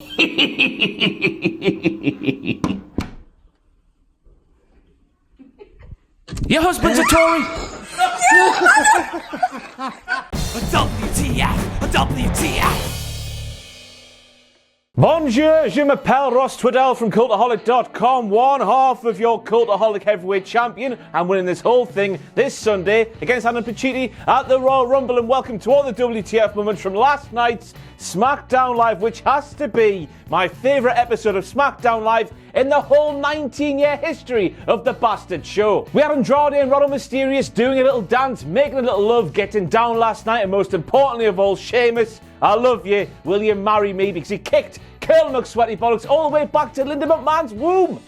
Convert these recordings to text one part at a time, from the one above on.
Your husband's a Tory? WTF! WTF! Bonjour, je m'appelle Ross Twiddell from Cultaholic.com, one half of your Cultaholic heavyweight champion. I'm winning this whole thing this Sunday against Anna Pacitti at the Royal Rumble, and welcome to all the WTF moments from last night's SmackDown Live, which has to be my favourite episode of SmackDown Live in the whole 19-year history of the bastard show. We had Andrade and Rey Mysterio doing a little dance, making a little love, getting down last night, and most importantly of all, Sheamus, I love you, will you marry me? Because he kicked Curl McSweaty Bollocks all the way back to Linda McMahon's womb.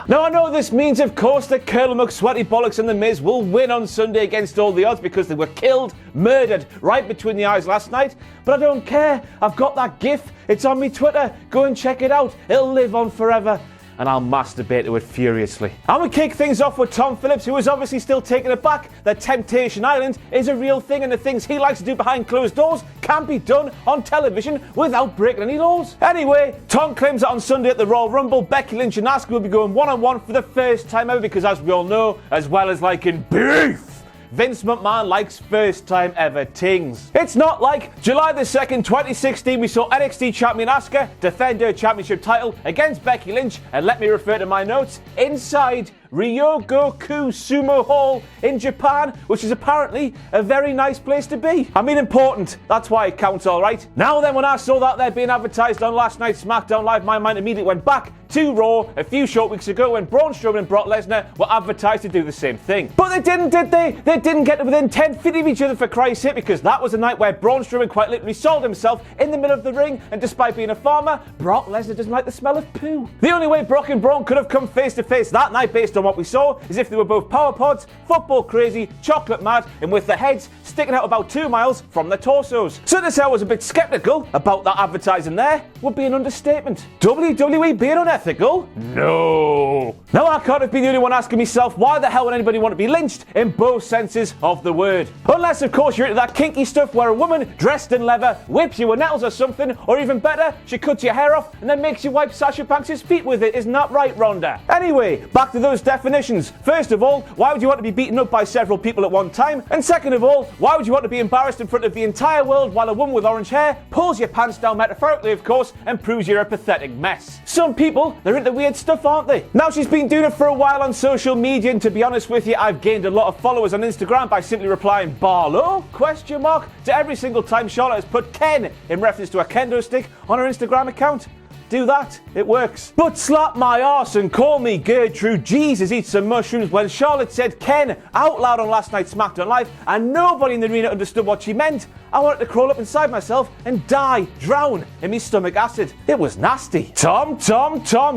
Now I know this means, of course, that Curl McSweaty Bollocks and The Miz will win on Sunday against all the odds because they were killed, murdered right between the eyes last night. But I don't care. I've got that GIF. It's on me Twitter. Go and check it out. It'll live on forever. And I'll masturbate to it furiously. I'm going to kick things off with Tom Phillips, who is obviously still taking it back that Temptation Island is a real thing and the things he likes to do behind closed doors can be done on television without breaking any laws. Anyway, Tom claims that on Sunday at the Royal Rumble, Becky Lynch and Asuka will be going one-on-one for the first time ever because, as we all know, as well as liking beef, Vince McMahon likes first time ever tings. It's not like July the 2nd, 2016, we saw NXT champion Asuka defend her championship title against Becky Lynch, and let me refer to my notes, inside Ryogoku Sumo Hall in Japan, which is apparently a very nice place to be. I mean, important. That's why it counts, all right. Now then, when I saw that there being advertised on last night's SmackDown Live, my mind immediately went back to Raw a few short weeks ago when Braun Strowman and Brock Lesnar were advertised to do the same thing. But they didn't, did they? They didn't get to within 10 feet of each other, for Christ's sake, because that was a night where Braun Strowman quite literally sold himself in the middle of the ring, and despite being a farmer, Brock Lesnar doesn't like the smell of poo. The only way Brock and Braun could have come face to face that night, based on what we saw, is if they were both power pods, football crazy, chocolate mad, and with their heads sticking out about 2 miles from their torsos. So to say I was a bit sceptical about that advertising there would be an understatement. WWE being unethical? No. Now I can't have been the only one asking myself, why the hell would anybody want to be lynched in both senses of the word? Unless, of course, you're into that kinky stuff where a woman dressed in leather whips you with nettles or something, or even better, she cuts your hair off and then makes you wipe Sasha Banks' feet with it. Isn't that right, Rhonda? Anyway, back to those definitions. First of all, why would you want to be beaten up by several people at one time? And second of all, why would you want to be embarrassed in front of the entire world while a woman with orange hair pulls your pants down, metaphorically of course, and proves you're a pathetic mess? Some people, they're into weird stuff, aren't they? Now she's been doing it for a while on social media, and to be honest with you, I've gained a lot of followers on Instagram by simply replying Barlow? To every single time Charlotte has put Ken in reference to a kendo stick on her Instagram account. Do that, it works. But slap my arse and call me Gertrude Jesus eat some mushrooms when Charlotte said Ken out loud on last night's SmackDown Live and nobody in the arena understood what she meant. I wanted to crawl up inside myself and die, drown in me stomach acid. It was nasty. Tom,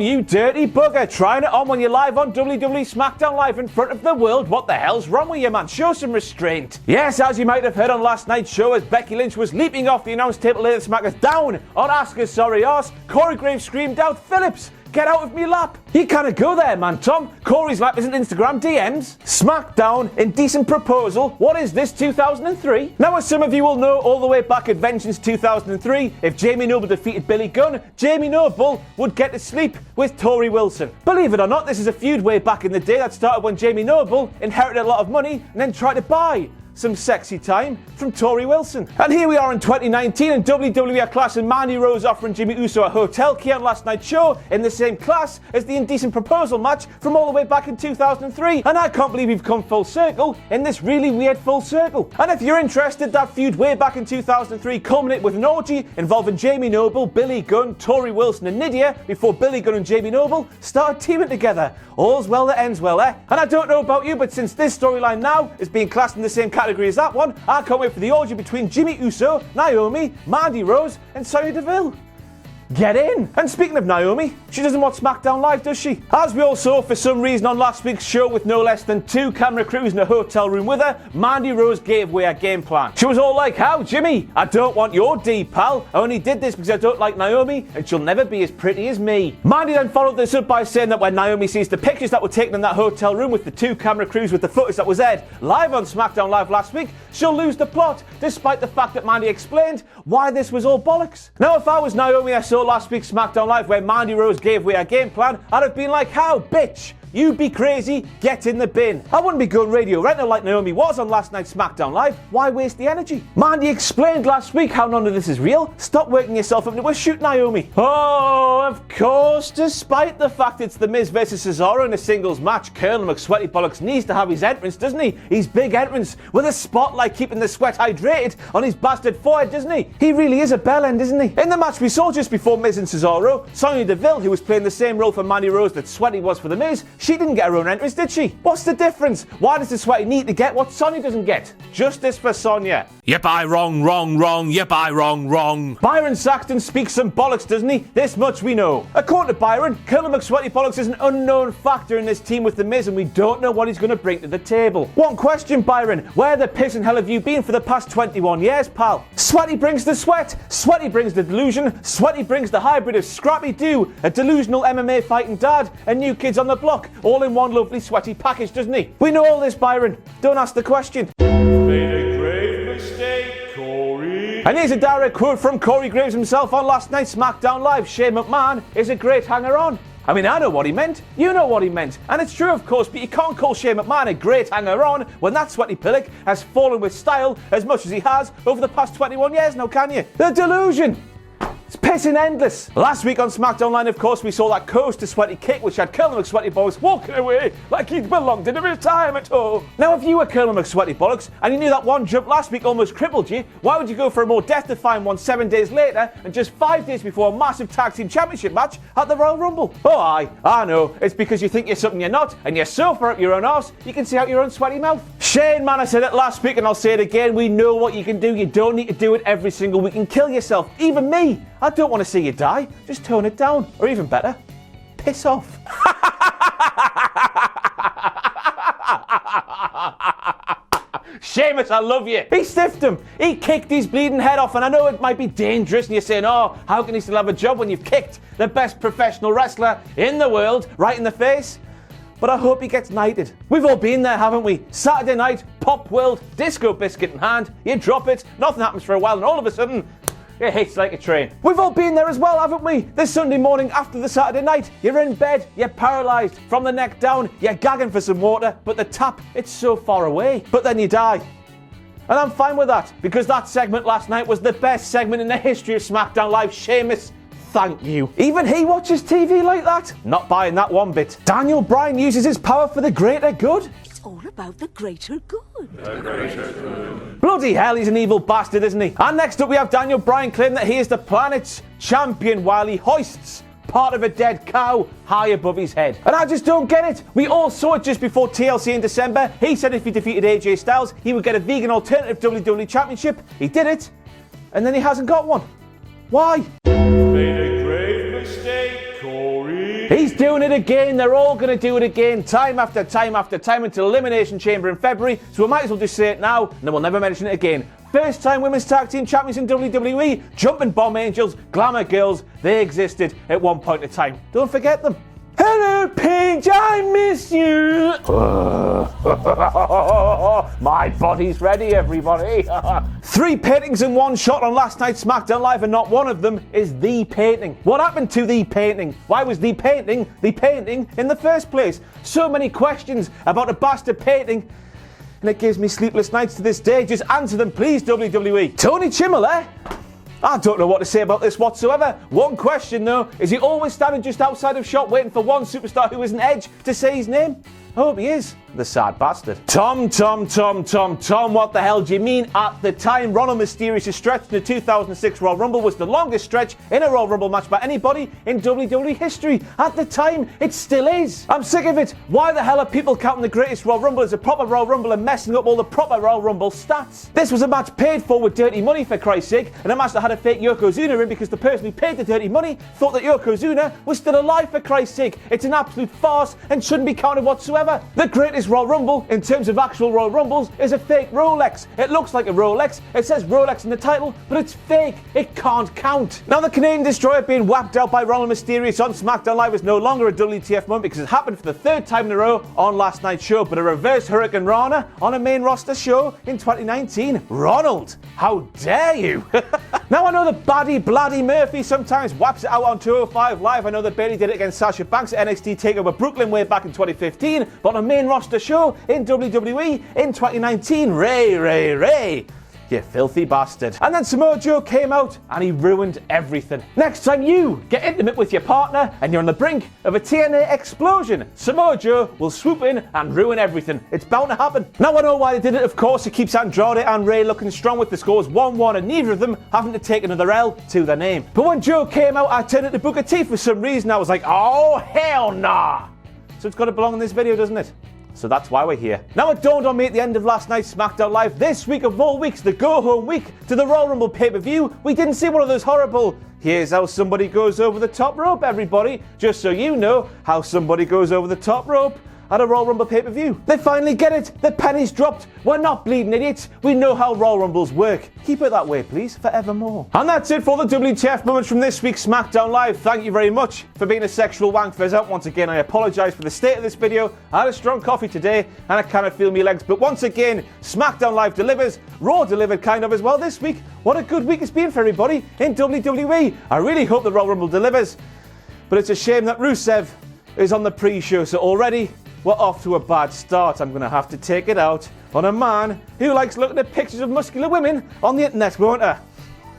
you dirty bugger, trying it on when you're live on WWE SmackDown Live in front of the world. What the hell's wrong with you, man? Show some restraint. Yes, as you might have heard on last night's show, as Becky Lynch was leaping off the announce table later to smack us down on Asuka's sorry arse, Corey Graves screamed out, Phillips, get out of me lap. You can't go there, man, Tom. Corey's lap isn't Instagram DMs. SmackDown, indecent proposal. What is this, 2003? Now, as some of you will know, all the way back at Vengeance 2003, if Jamie Noble defeated Billy Gunn, Jamie Noble would get to sleep with Tori Wilson. Believe it or not, this is a feud way back in the day that started when Jamie Noble inherited a lot of money and then tried to buy some sexy time from Tori Wilson. And here we are in 2019 and WWE are classing Mandy Rose offering Jimmy Uso a hotel key on last night's show in the same class as the indecent proposal match from all the way back in 2003. And I can't believe we've come full circle in this really weird full circle. And if you're interested, that feud way back in 2003 culminated with an orgy involving Jamie Noble, Billy Gunn, Tori Wilson and Nydia before Billy Gunn and Jamie Noble started teaming together. All's well that ends well, eh? And I don't know about you, but since this storyline now is being classed in the same category as that one, I can't wait for the orgy between Jimmy Uso, Naomi, Mandy Rose and Sonya Deville. Get in! And speaking of Naomi, she doesn't watch SmackDown Live, does she? As we all saw for some reason on last week's show with no less than 2 camera crews in a hotel room with her, Mandy Rose gave away her game plan. She was all like, how, Jimmy? I don't want your D, pal. I only did this because I don't like Naomi and she'll never be as pretty as me. Mandy then followed this up by saying that when Naomi sees the pictures that were taken in that hotel room with the 2 camera crews with the footage that was aired live on SmackDown Live last week, she'll lose the plot, despite the fact that Mandy explained why this was all bollocks. Now, if I was Naomi, I saw saw last week's SmackDown Live where Mandy Rose gave away her game plan, I'd have been like, how, bitch? You be crazy, get in the bin. I wouldn't be going radio rental like Naomi was on last night's SmackDown Live. Why waste the energy? Mandy explained last week how none of this is real. Stop working yourself up into a shoot, Naomi. Oh, of course, despite the fact it's The Miz versus Cesaro in a singles match, Colonel McSweaty Bollocks needs to have his entrance, doesn't he? His big entrance with a spotlight keeping the sweat hydrated on his bastard forehead, doesn't he? He really is a bellend, isn't he? In the match we saw just before Miz and Cesaro, Sonya Deville, who was playing the same role for Mandy Rose that Sweaty was for The Miz, she didn't get her own entrance, did she? What's the difference? Why does the Sweaty need to get what Sonya doesn't get? Justice for Sonya. Yep, I wrong. Yep, I wrong. Byron Saxton speaks some bollocks, doesn't he? This much we know. According to Byron, Colonel McSweaty Bollocks is an unknown factor in this team with The Miz, and we don't know what he's going to bring to the table. One question, Byron. Where the piss and hell have you been for the past 21 years, pal? Sweaty brings the sweat. Sweaty brings the delusion. Sweaty brings the hybrid of Scrappy Doo, a delusional MMA fighting dad, and New Kids on the Block, all in one lovely sweaty package, doesn't he? We know all this, Byron. Don't ask the question. Made a grave mistake, Corey. And here's a direct quote from Corey Graves himself on last night's SmackDown Live. Shane McMahon is a great hanger-on. I mean, I know what he meant. You know what he meant. And it's true, of course, but you can't call Shane McMahon a great hanger-on when that sweaty pillock has fallen with style as much as he has over the past 21 years now, can you? The delusion. It's pissing endless. Last week on SmackDown Live, of course, we saw that coast to sweaty kick which had Colonel McSweaty Bollocks walking away like he belonged in a retirement home. Now, if you were Colonel McSweaty Bollocks and you knew that one jump last week almost crippled you, why would you go for a more death-defying one 7 days later and just 5 days before a massive tag team championship match at the Royal Rumble? Oh, I know. It's because you think you're something you're not, and you're so far up your own arse, you can see out your own sweaty mouth. Shane, man, I said it last week and I'll say it again. We know what you can do. You don't need to do it every single week and kill yourself. Even me. I don't want to see you die. Just tone it down. Or even better, piss off. Sheamus, I love you. He stiffed him. He kicked his bleeding head off, and I know it might be dangerous, and you're saying, oh, how can he still have a job when you've kicked the best professional wrestler in the world right in the face? But I hope he gets knighted. We've all been there, haven't we? Saturday night, Pop World, disco biscuit in hand, you drop it, nothing happens for a while, and all of a sudden, it hits like a train. We've all been there as well, haven't we? This Sunday morning after the Saturday night, you're in bed, you're paralysed from the neck down, you're gagging for some water, but the tap, it's so far away. But then you die. And I'm fine with that, because that segment last night was the best segment in the history of SmackDown Live. Sheamus, thank you. Even he watches TV like that? Not buying that one bit. Daniel Bryan uses his power for the greater good? All about the greater good. The greater good. Bloody hell, he's an evil bastard, isn't he? And next up we have Daniel Bryan claiming that he is the planet's champion while he hoists part of a dead cow high above his head. And I just don't get it. We all saw it just before TLC in December. He said if he defeated AJ Styles, he would get a vegan alternative WWE Championship. He did it, and then he hasn't got one. Why? Made a grave mistake, Corey. He's doing it again. They're all going to do it again, time after time after time until Elimination Chamber in February. So we might as well just say it now, and then we'll never mention it again. First time women's tag team champions in WWE, jumping bomb angels, glamour girls, they existed at one point in time. Don't forget them. Hello, Paige, I miss you. My body's ready, everybody. 3 paintings in one shot on last night's SmackDown Live, and not one of them is the painting. What happened to the painting? Why was the painting in the first place? So many questions about a bastard painting, and it gives me sleepless nights to this day. Just answer them, please, WWE. Tony Chimela? I don't know what to say about this whatsoever. One question, though, is he always standing just outside of shot waiting for one superstar who isn't Edge to say his name? I hope he is. The sad bastard. Tom, what the hell do you mean? At the time, Ronald Mysterio's stretch in the 2006 Royal Rumble was the longest stretch in a Royal Rumble match by anybody in WWE history. At the time, it still is. I'm sick of it. Why the hell are people counting the greatest Royal Rumble as a proper Royal Rumble and messing up all the proper Royal Rumble stats? This was a match paid for with dirty money, for Christ's sake, and a match that had a fake Yokozuna in because the person who paid the dirty money thought that Yokozuna was still alive, for Christ's sake. It's an absolute farce and shouldn't be counted whatsoever. The greatest Royal Rumble, in terms of actual Royal Rumbles, is a fake Rolex. It looks like a Rolex, it says Rolex in the title, but it's fake. It can't count. Now, the Canadian Destroyer being whacked out by Ronald Mysterio on SmackDown Live is no longer a WTF moment because it happened for the 3rd time in a row on last night's show, but a reverse Hurricane Rana on a main roster show in 2019. Ronald, how dare you? Now I know that Baddie Bladdy Murphy sometimes whaps it out on 205 Live. I know that Bayley did it against Sasha Banks at NXT TakeOver Brooklyn way back in 2015. But on a main roster show in WWE in 2019, Ray. You filthy bastard. And then Samoa Joe came out and he ruined everything. Next time you get intimate with your partner and you're on the brink of a TNA explosion, Samoa Joe will swoop in and ruin everything. It's bound to happen. Now I know why they did it, of course. It keeps Andrade and Rey looking strong with the scores 1-1 and neither of them having to take another L to their name. But when Joe came out, I turned it to Booker T for some reason. I was like, oh hell nah. So it's got to belong in this video, doesn't it? So that's why we're here. Now it dawned on me at the end of last night's SmackDown Live, this week of all weeks, the go-home week to the Royal Rumble pay-per-view, we didn't see one of those horrible, here's how somebody goes over the top rope, everybody, just so you know how somebody goes over the top rope at a Royal Rumble pay-per-view. They finally get it. The penny's dropped. We're not bleeding idiots. We know how Royal Rumbles work. Keep it that way, please, forevermore. And that's it for the WTF moments from this week's SmackDown Live. Thank you very much for being a sexual wankfizzer. Once again, I apologise for the state of this video. I had a strong coffee today, and I cannot feel my legs. But once again, SmackDown Live delivers. Raw delivered kind of as well this week. What a good week it's been for everybody in WWE. I really hope the Royal Rumble delivers. But it's a shame that Rusev is on the pre-show, so already we're off to a bad start. I'm going to have to take it out on a man who likes looking at pictures of muscular women on the internet, won't I?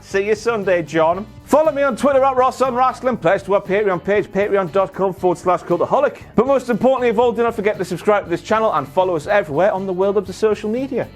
See you Sunday, John. Follow me on Twitter at RossOnWrestling. Pledge to our Patreon page, patreon.com/Cultaholic. But most importantly of all, do not forget to subscribe to this channel and follow us everywhere on the world of the social media.